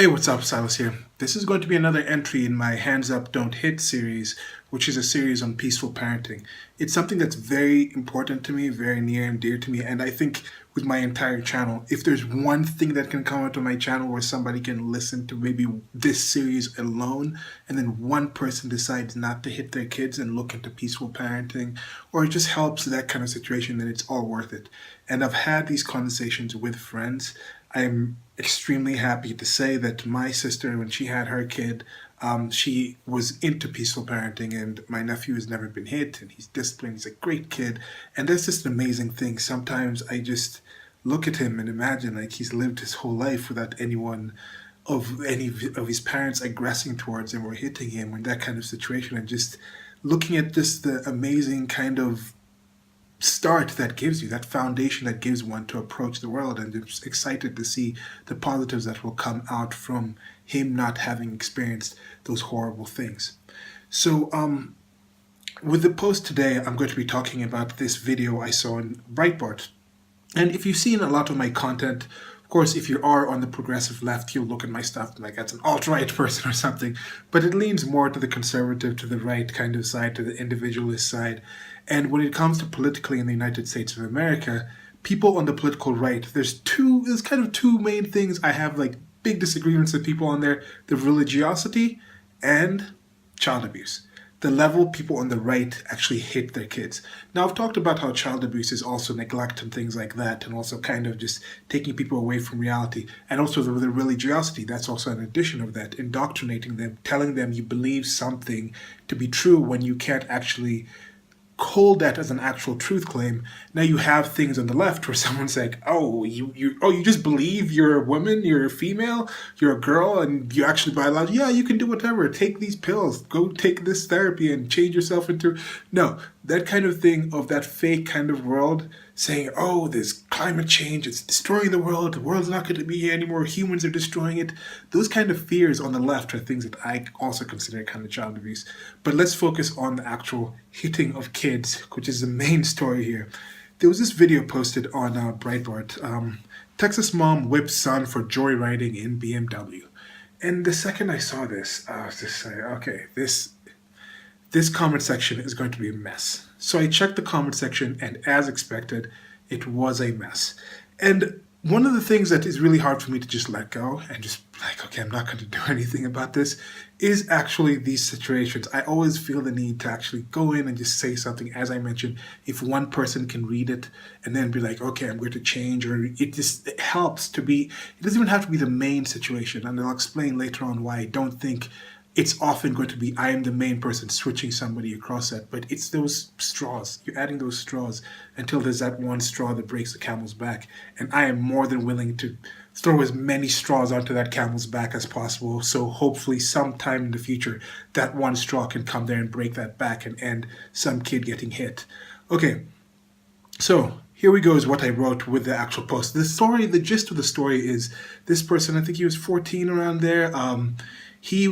Hey, what's up? Silas here. This is going to be another entry in my Hands Up, Don't Hit series, which is a series on peaceful parenting. It's something that's very important to me, very near and dear to me, and I think with my entire channel, if there's one thing that can come out of my channel where somebody can listen to maybe this series alone, and then one person decides not to hit their kids and look into peaceful parenting, or it just helps that kind of situation, then it's all worth it. And I've had these conversations with friends. I'm extremely happy to say that my sister, when she had her kid, she was into peaceful parenting, and my nephew has never been hit, and he's disciplined. He's a great kid, and that's just an amazing thing. Sometimes I just look at him and imagine like he's lived his whole life without any of his parents aggressing towards him or hitting him, or in that kind of situation, and just looking at just the amazing kind of start that gives you, that foundation that gives one to approach the world. And I'm just excited to see the positives that will come out from him not having experienced those horrible things. So, with the post today, I'm going to be talking about this video I saw in Breitbart. And if you've seen a lot of my content, of course, if you are on the progressive left, you'll look at my stuff like that's an alt-right person or something, but it leans more to the conservative, to the right kind of side, to the individualist side. And when it comes to politically in the United States of America, people on the political right, there's kind of two main things I have like big disagreements with people on there: the religiosity and child abuse. The level people on the right actually hit their kids. Now, I've talked about how child abuse is also neglect and things like that, and also kind of just taking people away from reality. And also the religiosity, that's also an addition of that, indoctrinating them, telling them you believe something to be true when you can't actually hold that as an actual truth claim. Now you have things on the left where someone's like, oh, you just believe you're a woman, you're a female, you're a girl, and you actually biology, yeah, you can do whatever, take these pills, go take this therapy and change yourself into. No, that kind of thing, of that fake kind of world, saying, oh, there's climate change, it's destroying the world's not going to be here anymore, humans are destroying it. Those kind of fears on the left are things that I also consider kind of child abuse. But let's focus on the actual hitting of kids, which is the main story here. There was this video posted on Breitbart. Texas mom whips son for joyriding in BMW. And the second I saw this, I was just like, okay, this comment section is going to be a mess. So I checked the comment section, and as expected, it was a mess. And one of the things that is really hard for me to just let go and just like, okay, I'm not going to do anything about this, is actually these situations. I always feel the need to actually go in and just say something. As I mentioned, if one person can read it and then be like, okay, I'm going to change, or it helps to be, it doesn't even have to be the main situation. And I'll explain later on why I don't think it's often going to be I am the main person switching somebody across that, but it's those straws. You're adding those straws until there's that one straw that breaks the camel's back. And I am more than willing to throw as many straws onto that camel's back as possible. So hopefully sometime in the future, that one straw can come there and break that back and end some kid getting hit. Okay, so here we go is what I wrote with the actual post. The gist of the story is this person, I think he was 14 around there. He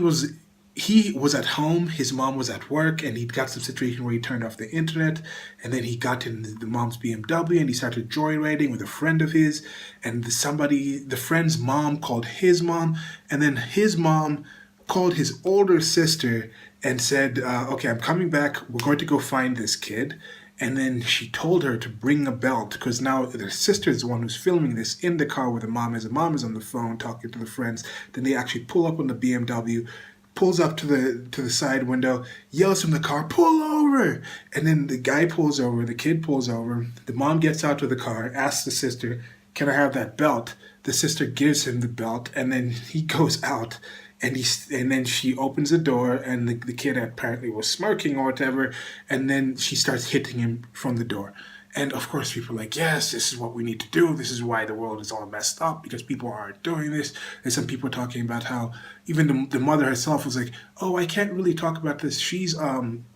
was at home, his mom was at work, and he'd got some situation where he turned off the internet, and then he got in the mom's BMW and he started joyriding with a friend of his, and the friend's mom called his mom, and then his mom called his older sister and said, okay, I'm coming back, we're going to go find this kid. And then she told her to bring a belt, because now the sister is the one who's filming this in the car where the mom is. The mom is on the phone talking to the friends. Then they actually pull up on the BMW, pulls up to the side window, yells from the car, pull over! And then the guy pulls over, the kid pulls over, the mom gets out of the car, asks the sister, can I have that belt? The sister gives him the belt, and then he goes out. And then she opens the door, and the kid apparently was smirking or whatever, and then she starts hitting him from the door. And of course people are like, yes, this is what we need to do. This is why the world is all messed up, because people aren't doing this. And some people talking about how even the mother herself was like, oh, I can't really talk about this. She's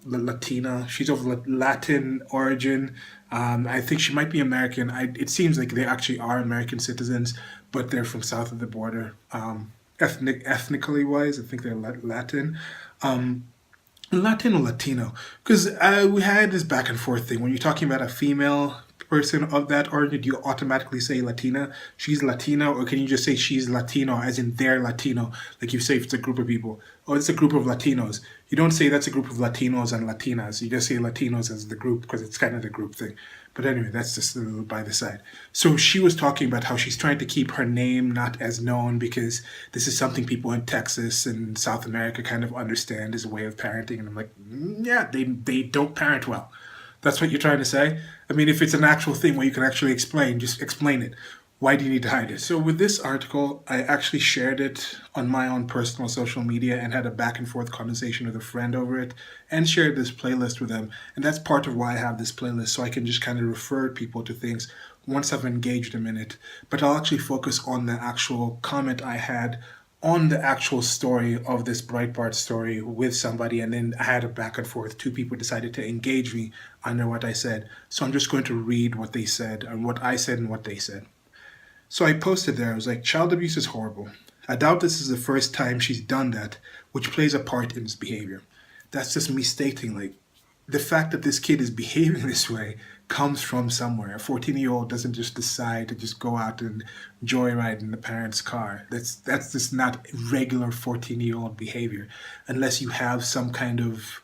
Latina. She's of Latin origin. I think she might be American. It seems like they actually are American citizens, but they're from south of the border. Ethnically wise, I think they're Latin. Latin or Latino, because we had this back and forth thing when you're talking about a female person of that origin, do you automatically say Latina? She's Latino, or can you just say she's Latino, as in they're Latino? Like you say if it's a group of people, or it's a group of Latinos. You don't say that's a group of Latinos and Latinas. You just say Latinos as the group because it's kind of the group thing. But anyway, that's just a little by the side. So she was talking about how she's trying to keep her name not as known because this is something people in Texas and South America kind of understand as a way of parenting. And I'm like, yeah, they don't parent well. That's what you're trying to say? I mean, if it's an actual thing where you can actually explain, just explain it. Why do you need to hide it? So with this article, I actually shared it on my own personal social media and had a back and forth conversation with a friend over it and shared this playlist with them. And that's part of why I have this playlist, so I can just kind of refer people to things once I've engaged them in it. But I'll actually focus on the actual comment I had on the actual story of this Breitbart story with somebody, and then I had a back and forth. Two people decided to engage me under what I said. So I'm just going to read what they said, and what I said and what they said. So I posted there, I was like, child abuse is horrible. I doubt this is the first time she's done that, which plays a part in this behavior. That's just me stating, like, the fact that this kid is behaving this way comes from somewhere. A 14-year-old doesn't just decide to just go out and joyride in the parent's car. That's just not regular 14-year-old behavior, unless you have some kind of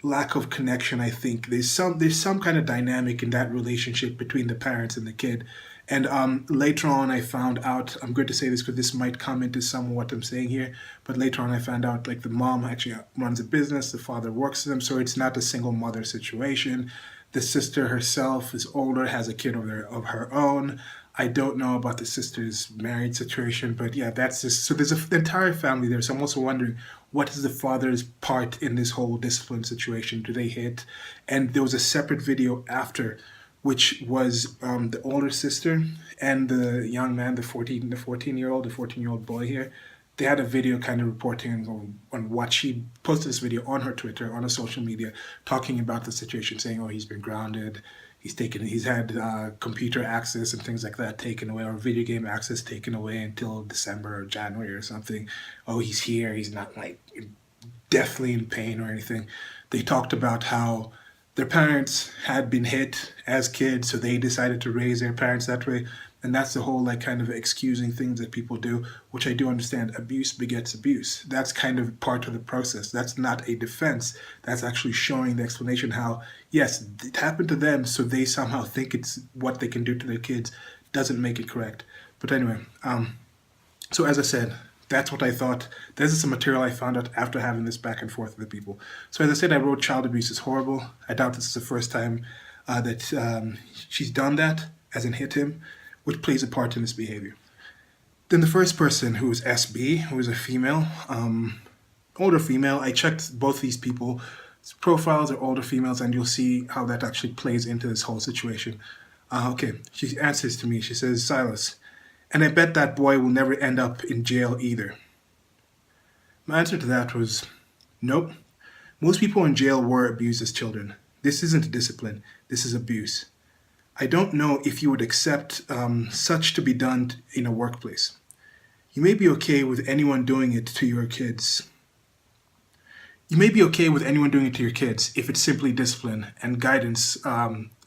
lack of connection. I think there's some kind of dynamic in that relationship between the parents and the kid. And later on, I found out, I'm going to say this because this might come into some of what I'm saying here, but later on I found out like the mom actually runs a business, the father works with them, so it's not a single mother situation. The sister herself is older, has a kid of her own. I don't know about the sister's married situation, but yeah, that's just, so there's the entire family there. So I'm also wondering, what is the father's part in this whole discipline situation? Do they hit? And there was a separate video after, which was the older sister and the young man, the 14-year-old boy here. They had a video kind of reporting on what she posted, this video on her Twitter, on her social media, talking about the situation, saying, oh, he's been grounded, he's had computer access and things like that taken away, or video game access taken away until December or January or something. Oh, he's here, he's not like deathly in pain or anything. They talked about how their parents had been hit as kids, so they decided to raise their parents that way. And that's the whole like kind of excusing things that people do, which I do understand. Abuse begets abuse. That's kind of part of the process. That's not a defense. That's actually showing the explanation how, yes, it happened to them, so they somehow think it's what they can do to their kids. Doesn't make it correct. But anyway, so as I said, that's what I thought. This is some material I found out after having this back and forth with people. So as I said, I wrote child abuse is horrible. I doubt this is the first time that she's done that, as in hit him, which plays a part in this behavior. Then the first person, who was SB, who was a female, older female, I checked both these people's profiles are older females, and you'll see how that actually plays into this whole situation. Okay, she answers to me. She says, Silas, and I bet that boy will never end up in jail either. My answer to that was, nope. Most people in jail were abused as children. This isn't discipline. This is abuse. I don't know if you would accept such to be done in a workplace. You may be okay with anyone doing it to your kids. You may be okay with anyone doing it to your kids if it's simply discipline and guidance.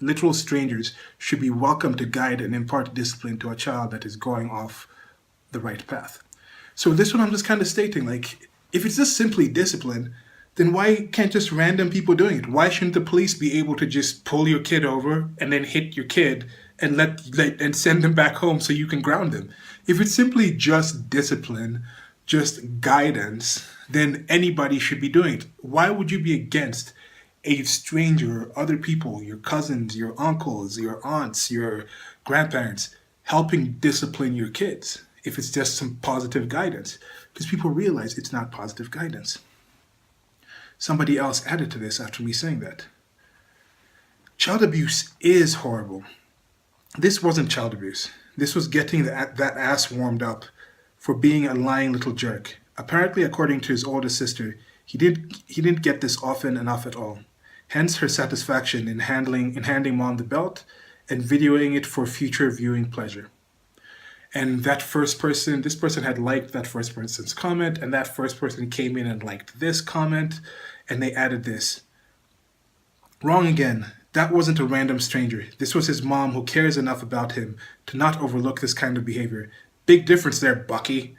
Literal strangers should be welcome to guide and impart discipline to a child that is going off the right path. So this one I'm just kind of stating, like, if it's just simply discipline, then why can't just random people doing it? Why shouldn't the police be able to just pull your kid over and then hit your kid and and send them back home so you can ground them? If it's simply just discipline, just guidance, then anybody should be doing it. Why would you be against a stranger, other people, your cousins, your uncles, your aunts, your grandparents, helping discipline your kids if it's just some positive guidance? Because people realize it's not positive guidance. Somebody else added to this after me saying that. Child abuse is horrible. This wasn't child abuse. This was getting that ass warmed up for being a lying little jerk. Apparently, according to his older sister, he didn't get this often enough at all. Hence her satisfaction in handing mom the belt and videoing it for future viewing pleasure. And this person had liked that first person's comment, and that first person came in and liked this comment, and they added this. Wrong again. That wasn't a random stranger. This was his mom who cares enough about him to not overlook this kind of behavior. Big difference there, Bucky.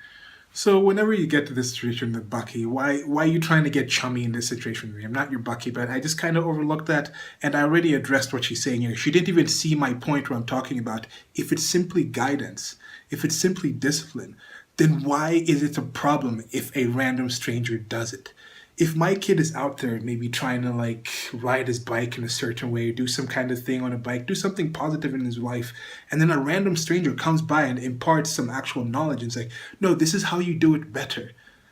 So whenever you get to this situation with Bucky, why are you trying to get chummy in this situation with me? I'm not your Bucky, but I just kind of overlooked that, and I already addressed what she's saying here. She didn't even see my point where I'm talking about. If it's simply guidance, if it's simply discipline, then why is it a problem if a random stranger does it? If my kid is out there maybe trying to like ride his bike in a certain way, do some kind of thing on a bike, do something positive in his life, and then a random stranger comes by and imparts some actual knowledge and say, no, this is how you do it better.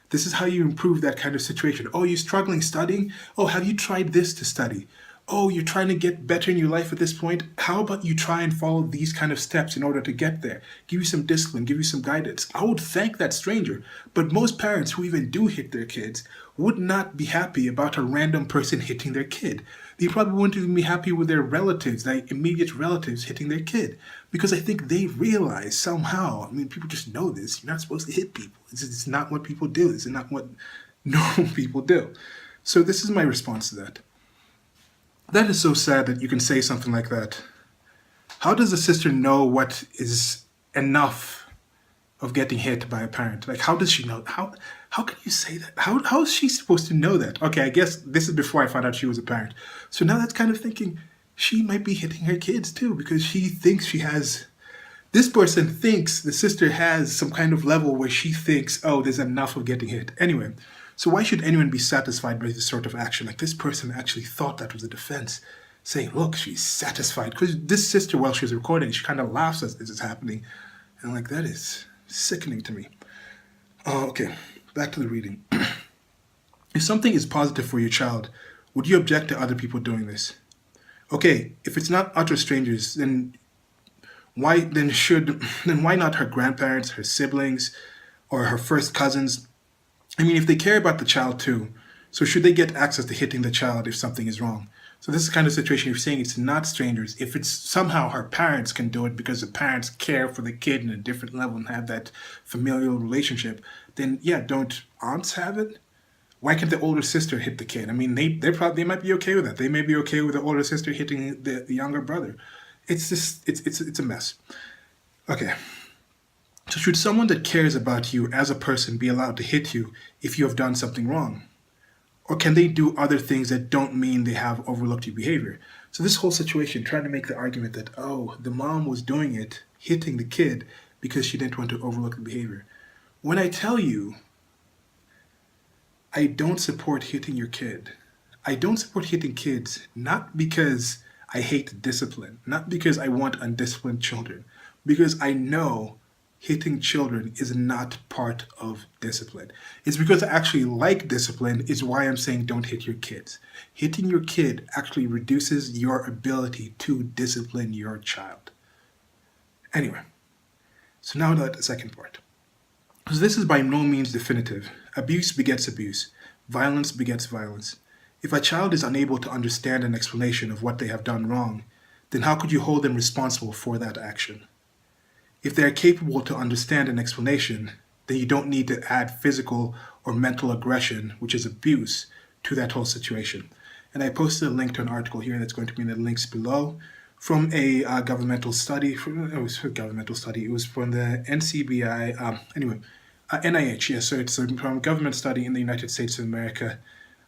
This is how you improve that kind of situation. Oh, you're struggling studying? Oh, have you tried this to study? Oh, you're trying to get better in your life at this point? How about you try and follow these kind of steps in order to get there? Give you some discipline, give you some guidance. I would thank that stranger. But most parents who even do hit their kids would not be happy about a random person hitting their kid. They probably wouldn't even be happy with their relatives, their immediate relatives hitting their kid. Because I think they realize somehow, I mean, people just know this, you're not supposed to hit people. It's not what people do. It's not what normal people do. So this is my response to that. That is so sad that you can say something like that. How does a sister know what is enough of getting hit by a parent? Like, how does she know? How can you say that? How is she supposed to know that? Okay, I guess this is before I found out she was a parent. So now that's kind of thinking she might be hitting her kids too because she thinks she has. This person thinks the sister has some kind of level where she thinks, oh, there's enough of getting hit. Anyway, so why should anyone be satisfied by this sort of action? Like this person actually thought that was a defense, saying, look, she's satisfied. Because this sister, while she was recording, she kind of laughs as this is happening. And like, that is sickening to me. Okay, back to the reading. If something is positive for your child, would you object to other people doing this? Okay, if it's not utter strangers, then why not her grandparents, her siblings, or her first cousins? I mean, if they care about the child too, so should they get access to hitting the child if something is wrong? So this is the kind of situation you're saying it's not strangers. If it's somehow her parents can do it because the parents care for the kid in a different level and have that familial relationship, then yeah, don't aunts have it? Why can't the older sister hit the kid? I mean, they might be okay with that. They may be okay with the older sister hitting the younger brother. It's just it's a mess. Okay. So should someone that cares about you as a person be allowed to hit you if you have done something wrong? Or can they do other things that don't mean they have overlooked your behavior? So this whole situation, trying to make the argument that, oh, the mom was doing it, hitting the kid because she didn't want to overlook the behavior. When I tell you, I don't support hitting your kid. I don't support hitting kids, not because I hate discipline, not because I want undisciplined children, because I know hitting children is not part of discipline. It's because I actually like discipline is why I'm saying don't hit your kids. Hitting your kid actually reduces your ability to discipline your child. Anyway, so now the second part. So this is by no means definitive. Abuse begets abuse. Violence begets violence. If a child is unable to understand an explanation of what they have done wrong, then how could you hold them responsible for that action? If they are capable to understand an explanation, then you don't need to add physical or mental aggression, which is abuse, to that whole situation. And I posted a link to an article here that's going to be in the links below from a governmental study. It was from the NCBI, NIH, yes. So it's from a government study in the United States of America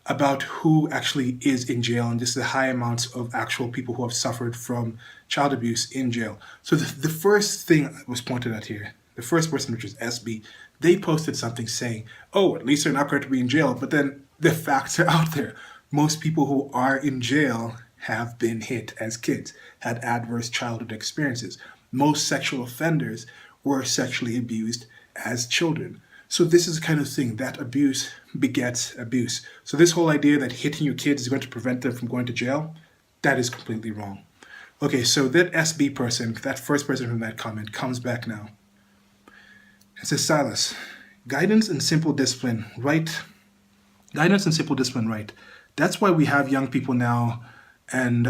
about who actually is in jail and just the high amounts of actual people who have suffered from child abuse in jail. So the first thing was pointed out here, the first person, which was SB, they posted something saying, oh, at least they're not going to be in jail. But then the facts are out there. Most people who are in jail have been hit as kids, had adverse childhood experiences. Most sexual offenders were sexually abused as children. So this is the kind of thing that abuse begets abuse. So this whole idea that hitting your kids is going to prevent them from going to jail, that is completely wrong. Okay, so that SB person, that first person from that comment, comes back now. It says, Silas, guidance and simple discipline, right? Guidance and simple discipline, right? That's why we have young people now, and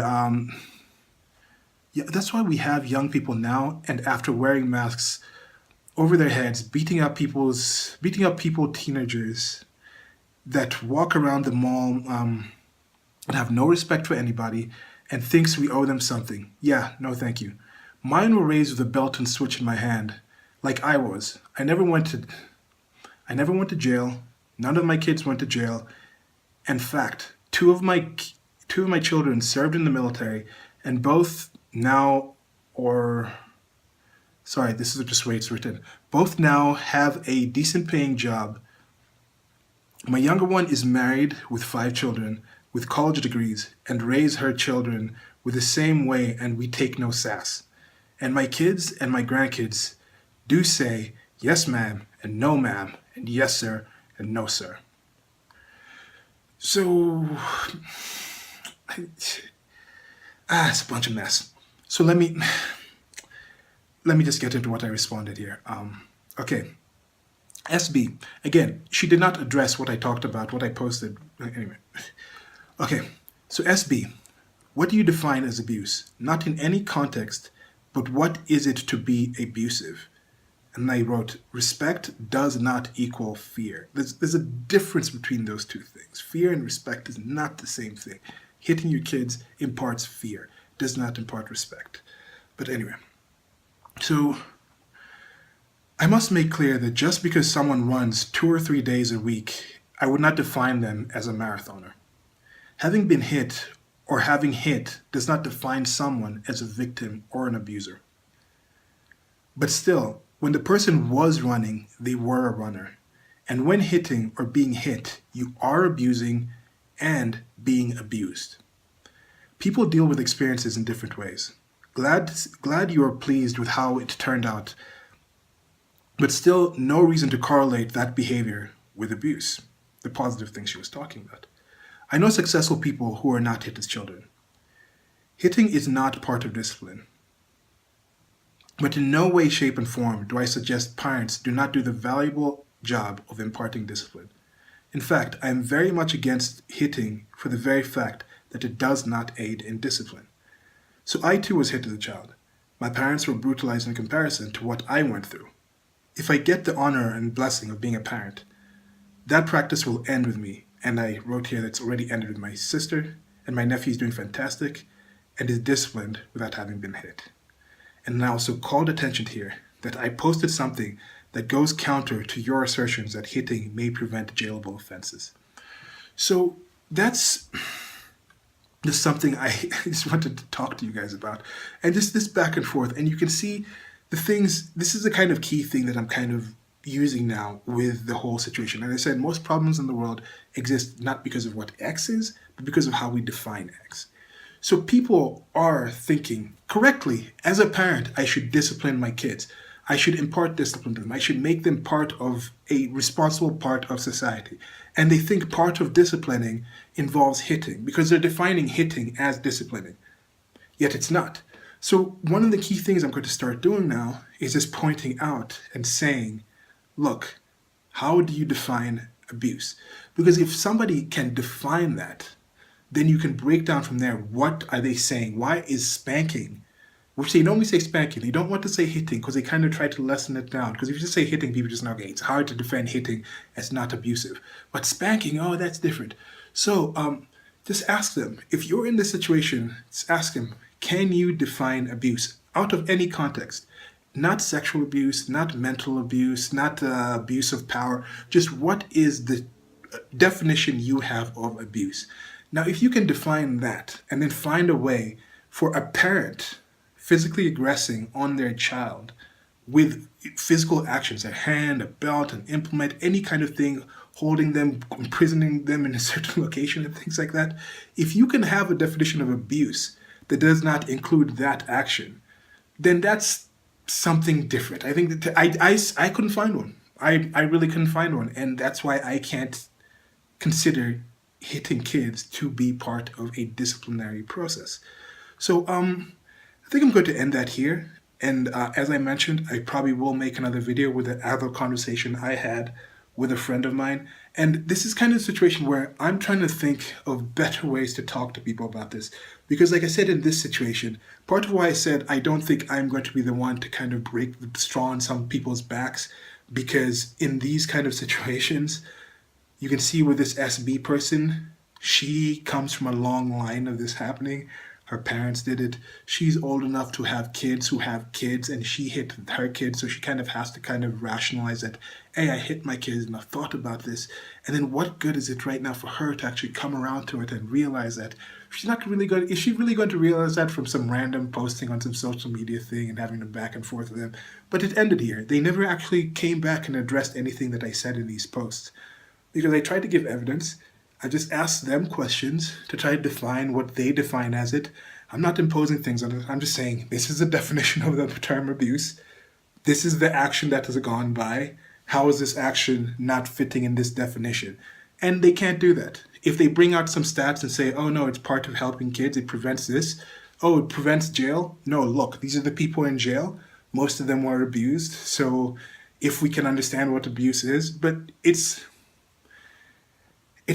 that's why we have young people now, and after wearing masks over their heads, beating up people, teenagers that walk around the mall and have no respect for anybody and thinks we owe them something. Yeah, no thank you. Mine were raised with a belt and switch in my hand, like I was. I never went to jail. None of my kids went to jail. In fact, two of my children served in the military, and both now, or sorry, this is just the way it's written. Both now have a decent paying job. My younger one is married with 5 children with college degrees and raise her children with the same way, and we take no sass. And my kids and my grandkids do say yes ma'am and no ma'am and yes sir and no sir. So it's a bunch of mess. So let me just get into what I responded here. Okay. SB, again, she did not address what I talked about, what I posted. Anyway. Okay, so SB, what do you define as abuse? Not in any context, but what is it to be abusive? And I wrote, respect does not equal fear. There's a difference between those two things. Fear and respect is not the same thing. Hitting your kids imparts fear, does not impart respect. But anyway, so I must make clear that just because someone runs 2 or 3 days a week, I would not define them as a marathoner. Having been hit or having hit does not define someone as a victim or an abuser. But still, when the person was running, they were a runner. And when hitting or being hit, you are abusing and being abused. People deal with experiences in different ways. Glad you are pleased with how it turned out, but still no reason to correlate that behavior with abuse, the positive things she was talking about. I know successful people who are not hit as children. Hitting is not part of discipline. But in no way, shape, and form do I suggest parents do not do the valuable job of imparting discipline. In fact, I am very much against hitting for the very fact that it does not aid in discipline. So I too was hit as a child. My parents were brutalized in comparison to what I went through. If I get the honor and blessing of being a parent, that practice will end with me. And I wrote here that it's already ended with my sister, and my nephew is doing fantastic and is disciplined without having been hit. And I also called attention here that I posted something that goes counter to your assertions that hitting may prevent jailable offenses. So that's just something I just wanted to talk to you guys about. And just this back and forth. And you can see the things, this is the kind of key thing that I'm kind of using now with the whole situation. And I said, most problems in the world exist not because of what X is, but because of how we define X. So people are thinking correctly, as a parent, I should discipline my kids. I should impart discipline to them. I should make them part of a responsible part of society. And they think part of disciplining involves hitting because they're defining hitting as disciplining. Yet it's not. So one of the key things I'm going to start doing now is just pointing out and saying, look, how do you define abuse? Because if somebody can define that, then you can break down from there, what are they saying? Why is spanking, which they normally say spanking, they don't want to say hitting because they kind of try to lessen it down. Because if you just say hitting, people just know, okay, it's hard to defend hitting as not abusive. But spanking, oh, that's different. So just ask them, if you're in this situation, just ask them, can you define abuse out of any context? Not sexual abuse, not mental abuse, not abuse of power, just what is the definition you have of abuse? Now, if you can define that and then find a way for a parent physically aggressing on their child with physical actions, a hand, a belt, an implement, any kind of thing, holding them, imprisoning them in a certain location and things like that, if you can have a definition of abuse that does not include that action, then that's something different. I think that I couldn't find one. I really couldn't find one. And that's why I can't consider hitting kids to be part of a disciplinary process. So I think I'm going to end that here. And as I mentioned, I probably will make another video with another conversation I had with a friend of mine. And this is kind of a situation where I'm trying to think of better ways to talk to people about this. Because like I said, in this situation, part of why I said I don't think I'm going to be the one to kind of break the straw on some people's backs, because in these kind of situations, you can see with this SB person, she comes from a long line of this happening. her parents did it. She's old enough to have kids who have kids, and she hit her kids, so she kind of has to kind of rationalize that, hey, I hit my kids and I've thought about this. And then what good is it right now for her to actually come around to it and realize that she's not really going, is she really going to realize that from some random posting on some social media thing and having a back and forth with them? But it ended here. They never actually came back and addressed anything that I said in these posts, because I tried to give evidence. I just asked them questions to try to define what they define as it. I'm not imposing things on it. I'm just saying this is the definition of the term abuse. This is the action that has gone by. How is this action not fitting in this definition? And they can't do that. If they bring out some stats and say, oh no, it's part of helping kids, it prevents this. Oh, it prevents jail. No, look, these are the people in jail. Most of them were abused. So if we can understand what abuse is, but it's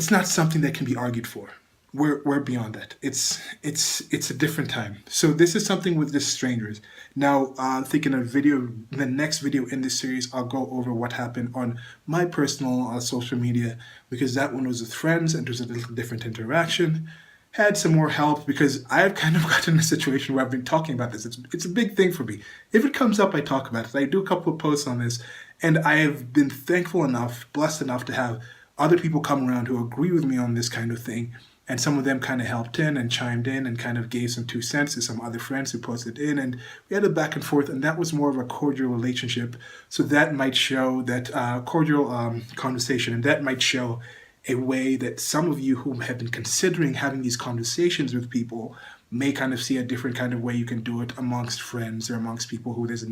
not something that can be argued for. We're beyond that. It's a different time. So this is something with the strangers. Now, I'm thinking the next video in this series, I'll go over what happened on my personal social media, because that one was with friends and there's a little different interaction. Had some more help because I've kind of gotten in a situation where I've been talking about this. It's a big thing for me. If it comes up, I talk about it. I do a couple of posts on this, and I have been thankful enough, blessed enough to have other people come around who agree with me on this kind of thing, and some of them kind of helped in and chimed in and kind of gave some 2 cents to some other friends who posted in, and we had a back and forth, and that was more of a cordial relationship. So that might show that cordial conversation, and that might show a way that some of you who have been considering having these conversations with people may kind of see a different kind of way you can do it amongst friends or amongst people who there's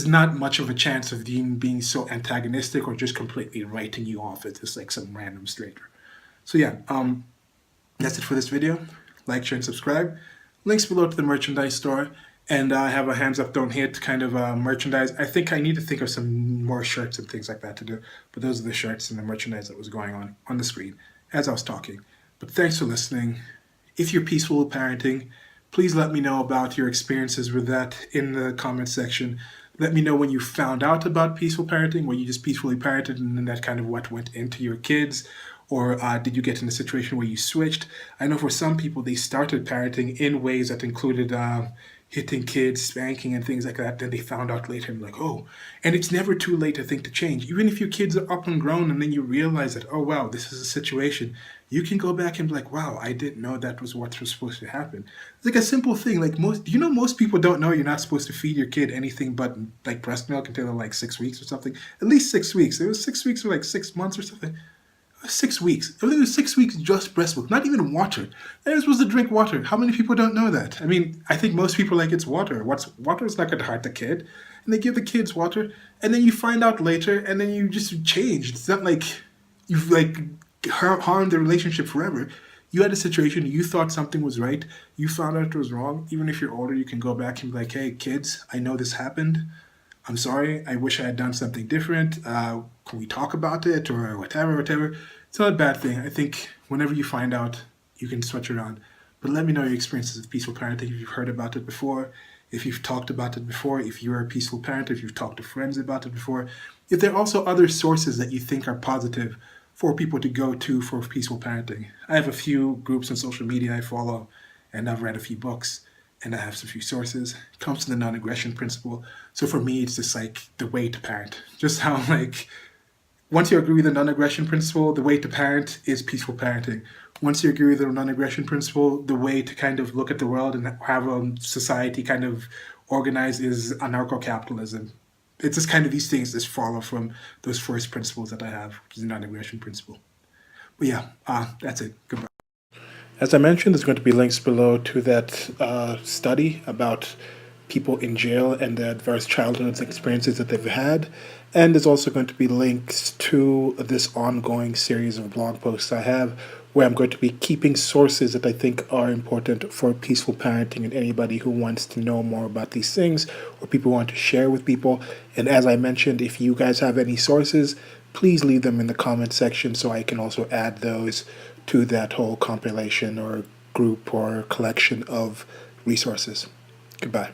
not much of a chance of them being so antagonistic or just completely writing you off as just like some random stranger. So yeah, that's it for this video. Like, share, and subscribe. Links below to the merchandise store. And I have a hands up, don't hit kind of merchandise. I think I need to think of some more shirts and things like that to do. But those are the shirts and the merchandise that was going on the screen as I was talking. But thanks for listening. If you're peaceful with parenting, please let me know about your experiences with that in the comment section. Let me know when you found out about peaceful parenting, when you just peacefully parented, and then that kind of what went into your kids. Or did you get in a situation where you switched? I know for some people, they started parenting in ways that included hitting kids, spanking, and things like that. Then they found out later and like, oh, and it's never too late, I think, to change. Even if your kids are up and grown and then you realize that, oh, wow, this is a situation, you can go back and be like, wow, I didn't know that was what was supposed to happen. It's like a simple thing. Like most people don't know you're not supposed to feed your kid anything but like breast milk until they're like 6 weeks or something. At least 6 weeks. It was 6 weeks or like 6 months or something. 6 weeks. I think it was 6 weeks just breast milk, not even water. They're supposed to drink water. How many people don't know that? I mean, I think most people like it's water. Water is not going to hurt the kid. And they give the kids water, and then you find out later, and then you just change. It's not like you've like harmed the relationship forever. You had a situation, you thought something was right, you found out it was wrong. Even if you're older, you can go back and be like, hey, kids, I know this happened. I'm sorry, I wish I had done something different. Can we talk about it or whatever. It's not a bad thing. I think whenever you find out, you can switch around. But let me know your experiences with peaceful parenting, if you've heard about it before, if you've talked about it before, if you're a peaceful parent, if you've talked to friends about it before, if there are also other sources that you think are positive for people to go to for peaceful parenting. I have a few groups on social media I follow, and I've read a few books, and I have some few sources. It comes to the non-aggression principle. So for me, it's just like the way to parent. Just how like, once you agree with the non-aggression principle, the way to parent is peaceful parenting. Once you agree with the non-aggression principle, the way to kind of look at the world and have a society kind of organized is anarcho-capitalism. It's just kind of these things that follow from those first principles that I have, which is the non-aggression principle. But yeah, that's it. Goodbye. As I mentioned, there's going to be links below to that study about people in jail and the adverse childhood experiences that they've had. And there's also going to be links to this ongoing series of blog posts I have, where I'm going to be keeping sources that I think are important for peaceful parenting and anybody who wants to know more about these things or people want to share with people. And as I mentioned, if you guys have any sources, please leave them in the comment section so I can also add those to that whole compilation or group or collection of resources. Goodbye.